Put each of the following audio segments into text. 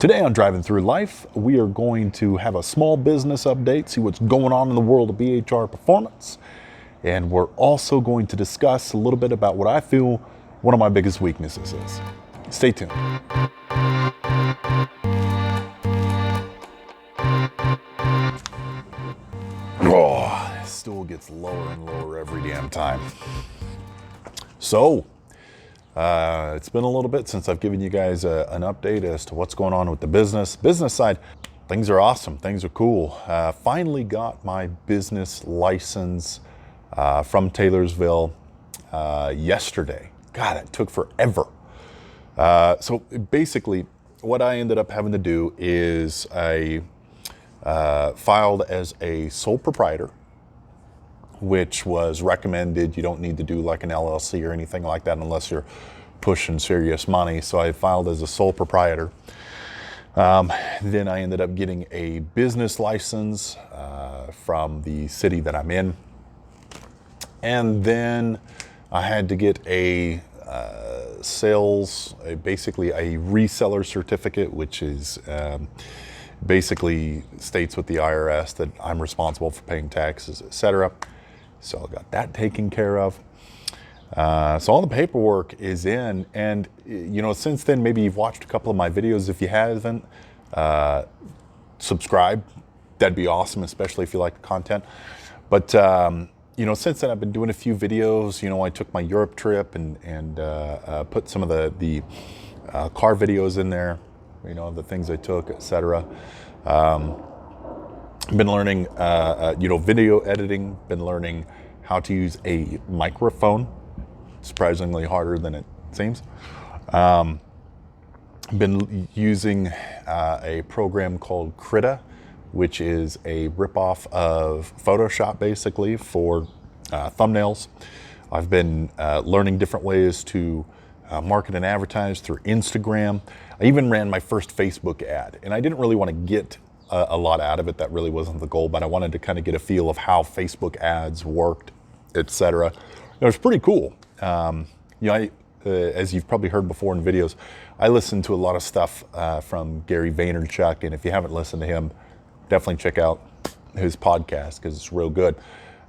Today on Driving Through Life, we are going to have a small business update, see what's going on in the world of BHR performance. And we're also going to discuss a little bit about what I feel one of my biggest weaknesses is. Stay tuned. Oh, this stool gets lower and lower every damn time. So, it's been a little bit since I've given you guys an update as to what's going on with the business. Business side, things are awesome. Things are cool. Finally got my business license from Taylorsville yesterday. God, it took forever. So basically, what I ended up having to do is I filed as a sole proprietor, which was recommended. You don't need to do like an LLC or anything like that unless you're pushing serious money. So I filed as a sole proprietor. Then I ended up getting a business license from the city that I'm in. And then I had to get a basically a reseller certificate, which is basically states with the IRS that I'm responsible for paying taxes, etc. So I got that taken care of. So all the paperwork is in, and you know, since then, maybe you've watched a couple of my videos. If you haven't, subscribe. That'd be awesome, especially if you like the content. But you know, since then, I've been doing a few videos. You know, I took my Europe trip and put some of the car videos in there. You know, the things I took, etc. Been learning, you know, video editing. Been learning how to use a microphone. Surprisingly harder than it seems. Been using a program called Krita, which is a ripoff of Photoshop, basically for thumbnails. I've been learning different ways to market and advertise through Instagram. I even ran my first Facebook ad, and I didn't really want to get a lot out of it. That really wasn't the goal, but I wanted to kind of get a feel of how Facebook ads worked, etc. It was pretty cool. You know, as you've probably heard before in videos, I listen to a lot of stuff from Gary Vaynerchuk, and if you haven't listened to him, definitely check out his podcast because it's real good.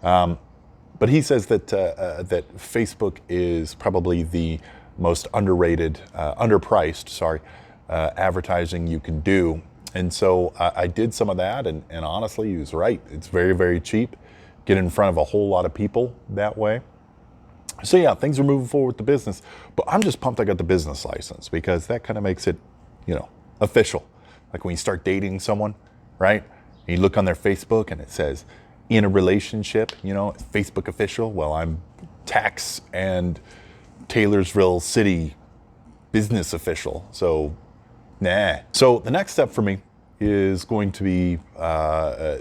But he says that that Facebook is probably the most underrated, underpriced, advertising you can do. And so I did some of that, and honestly, he was right. It's very, very cheap. Get in front of a whole lot of people that way. So yeah, things are moving forward with the business, but I'm just pumped I got the business license because that kind of makes it, you know, official. Like when you start dating someone, right? You look on their Facebook and it says, in a relationship, you know, Facebook official. Well, I'm tax and Taylorsville City business official. So, nah. So the next step for me is going to be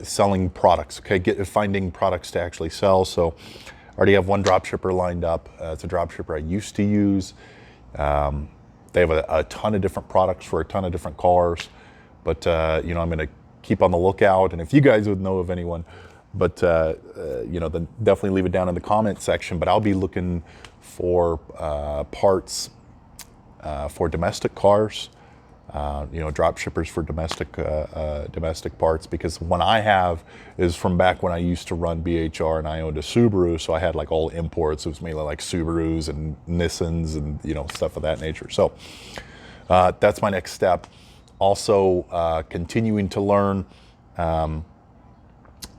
selling products, okay? Finding products to actually sell. So I already have one drop shipper lined up. It's a drop shipper I used to use. They have a ton of different products for a ton of different cars. But, you know, I'm going to keep on the lookout. And if you guys would know of anyone, but, you know, then definitely leave it down in the comment section. But I'll be looking for parts for domestic cars. You know, drop shippers for domestic parts, because one I have is from back when I used to run BHR and I owned a Subaru, so I had like all imports. It was mainly like Subarus and Nissans and, you know, stuff of that nature. So that's my next step. Also continuing to learn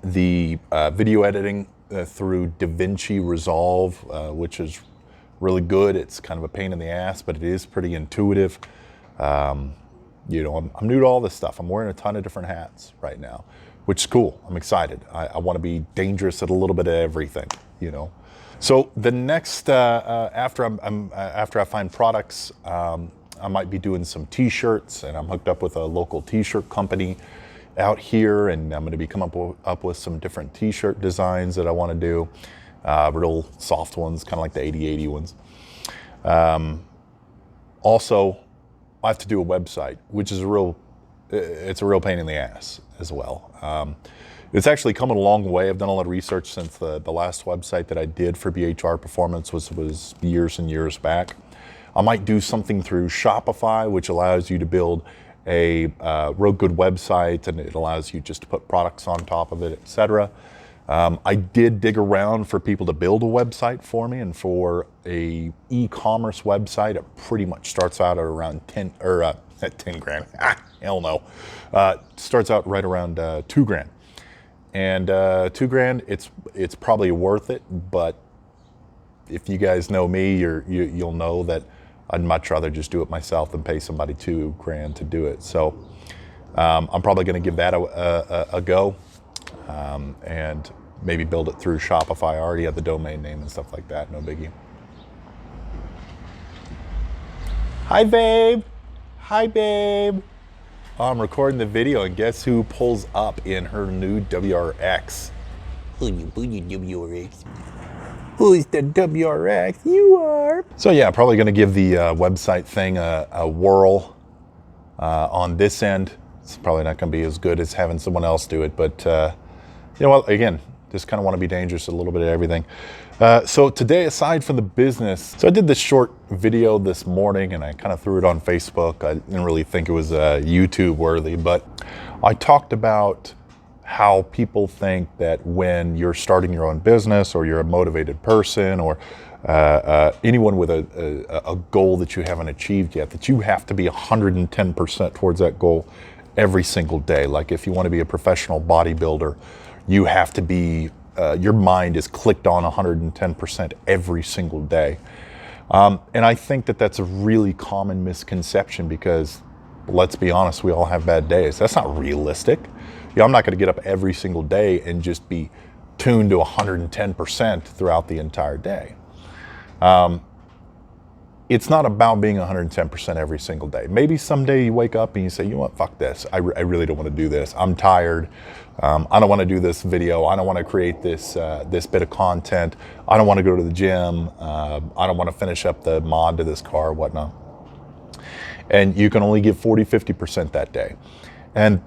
the video editing through DaVinci Resolve, which is really good. It's kind of a pain in the ass, but it is pretty intuitive. You know, I'm new to all this stuff. I'm wearing a ton of different hats right now, which is cool. I'm excited. I want to be dangerous at a little bit of everything, you know. So the next, after I find products, I might be doing some T-shirts, and I'm hooked up with a local T-shirt company out here, and I'm going to be coming up with some different T-shirt designs that I want to do, real soft ones, kind of like the 80/80 ones. Also, I have to do a website, which is a real pain in the ass as well. It's actually come a long way. I've done a lot of research since the last website that I did for BHR Performance was years and years back. I might do something through Shopify, which allows you to build a real good website, and it allows you just to put products on top of it, etc. I did dig around for people to build a website for me, and for a e-commerce website, it pretty much starts out at around 10 or at 10 grand. Hell no. Starts out right around 2 grand. And 2 grand, it's probably worth it, but if you guys know me, you'll know that I'd much rather just do it myself than pay somebody 2 grand to do it. So I'm probably going to give that a go, and maybe build it through Shopify. I already have the domain name and stuff like that. No biggie. Hi, babe. Hi, babe. I'm recording the video, and guess who pulls up in her new WRX? Who's the WRX? You are. So yeah, probably going to give the website thing a whirl on this end. It's probably not going to be as good as having someone else do it, but you know what? Again, just kind of want to be dangerous, a little bit of everything. So today, aside from the business, so I did this short video this morning, and I kind of threw it on Facebook. I didn't really think it was YouTube worthy, but I talked about how people think that when you're starting your own business, or you're a motivated person, or anyone with a goal that you haven't achieved yet, that you have to be 110% towards that goal every single day. Like if you want to be a professional bodybuilder, you have to be, your mind is clicked on 110% every single day. And I think that that's a really common misconception, because let's be honest, we all have bad days. That's not realistic. I'm not going to get up every single day and just be tuned to 110% throughout the entire day. It's not about being 110% every single day. Maybe someday you wake up and you say, you know what, fuck this. I really don't want to do this. I'm tired. I don't want to do this video. I don't want to create this bit of content. I don't want to go to the gym. I don't want to finish up the mod to this car or whatnot. And you can only give 40, 50% that day. And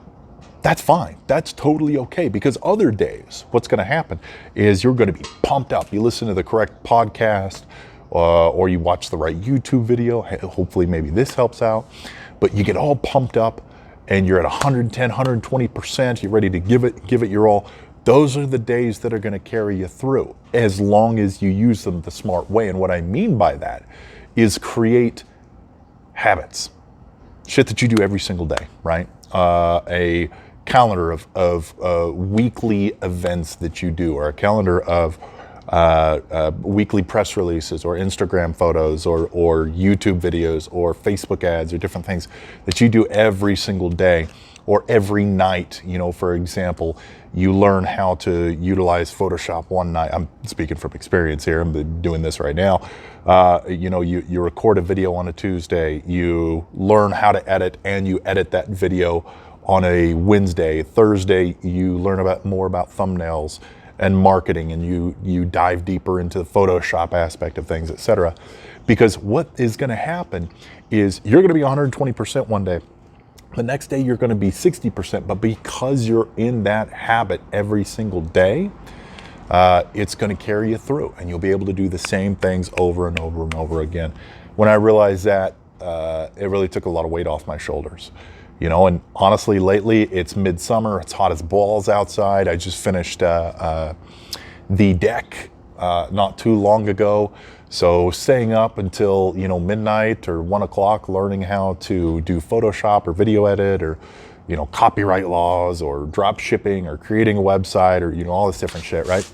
that's fine. That's totally okay, because other days, what's going to happen is you're going to be pumped up. You listen to the correct podcast, or you watch the right YouTube video. Hopefully maybe this helps out, but you get all pumped up and you're at 110, 120%. You're ready to give it your all. Those are the days that are going to carry you through, as long as you use them the smart way. And what I mean by that is create habits, shit that you do every single day, right? A calendar of weekly events that you do, or a calendar of weekly press releases, or Instagram photos, or YouTube videos, or Facebook ads, or different things that you do every single day or every night. You know, for example, you learn how to utilize Photoshop one night. I'm speaking from experience here. I'm doing this right now. You know, you record a video on a Tuesday, you learn how to edit, and you edit that video on a Wednesday. Thursday, you learn more about thumbnails and marketing, and you dive deeper into the Photoshop aspect of things, etc. Because what is going to happen is you're going to be 120% one day. The next day you're going to be 60%, but because you're in that habit every single day, it's going to carry you through, and you'll be able to do the same things over and over and over again. When I realized that, it really took a lot of weight off my shoulders. You know, and honestly, lately it's midsummer, it's hot as balls outside. I just finished the deck not too long ago. So staying up until, you know, midnight or 1 o'clock, learning how to do Photoshop or video edit, or, you know, copyright laws, or drop shipping, or creating a website, or, you know, all this different shit, right?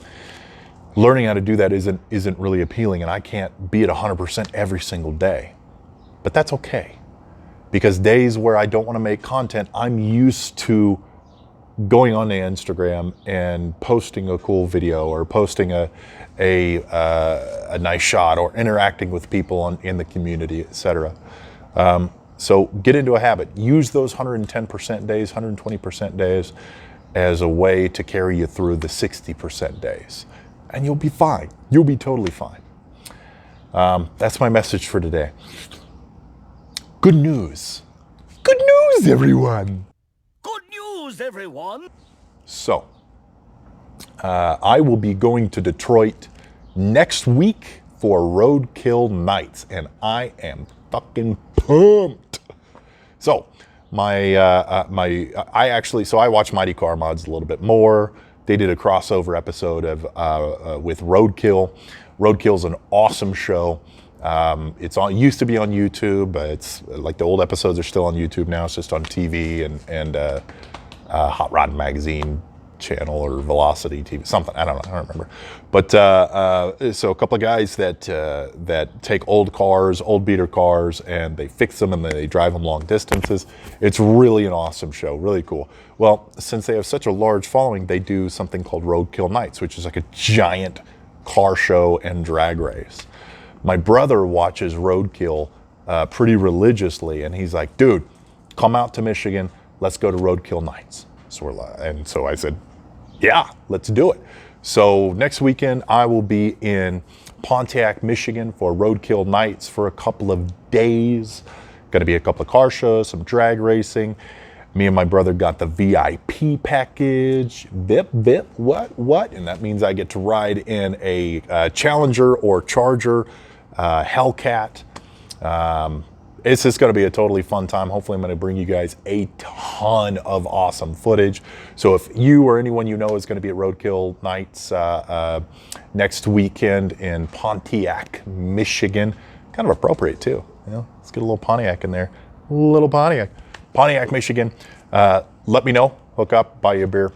Learning how to do that isn't really appealing, and I can't be at 100% every single day. But that's okay. Because days where I don't want to make content, I'm used to going on to Instagram and posting a cool video, or posting a nice shot, or interacting with people in the community, etc. So get into a habit. Use those 110% days, 120% days as a way to carry you through the 60% days. And you'll be fine. You'll be totally fine. That's my message for today. Good news. Good news, everyone. Good news, everyone. So, I will be going to Detroit next week for Roadkill Nights, and I am fucking pumped. So, So I watch Mighty Car Mods a little bit more. They did a crossover episode of with Roadkill. Roadkill's an awesome show. Used to be on YouTube, but it's like the old episodes are still on YouTube now. It's just on TV and Hot Rod Magazine channel or Velocity TV, something. I don't remember. But so a couple of guys that take old cars, old beater cars, and they fix them and they drive them long distances. It's really an awesome show, really cool. Well, since they have such a large following, they do something called Roadkill Nights, which is like a giant car show and drag race. My brother watches Roadkill pretty religiously, and he's like, dude, come out to Michigan, let's go to Roadkill Nights. So I said, yeah, let's do it. So next weekend, I will be in Pontiac, Michigan for Roadkill Nights for a couple of days. Going to be a couple of car shows, some drag racing. Me and my brother got the VIP package. VIP, what? And that means I get to ride in a Challenger or Charger Hellcat. It's just going to be a totally fun time. Hopefully I'm going to bring you guys a ton of awesome footage. So if you or anyone you know is going to be at Roadkill Nights next weekend in Pontiac, Michigan, kind of appropriate too. You know, let's get a little Pontiac in there. A little Pontiac, Michigan. Let me know. Hook up, buy you a beer.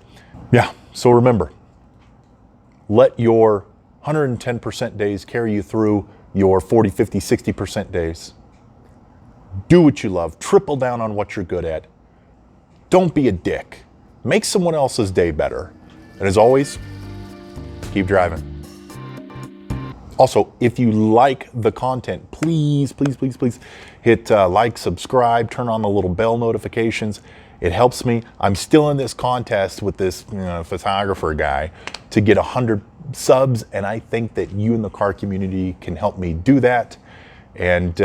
Yeah, so remember, let your 110% days carry you through your 40, 50, 60% days. Do what you love. Triple down on what you're good at. Don't be a dick. Make someone else's day better. And as always, keep driving. Also, if you like the content, please hit like, subscribe, turn on the little bell notifications. It helps me. I'm still in this contest with this photographer guy to get 100 subs, and I think that you in the car community can help me do that. And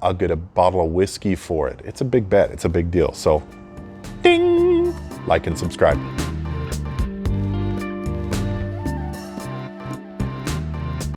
I'll get a bottle of whiskey for it. It's a big bet. It's a big deal. So, ding! Like and subscribe.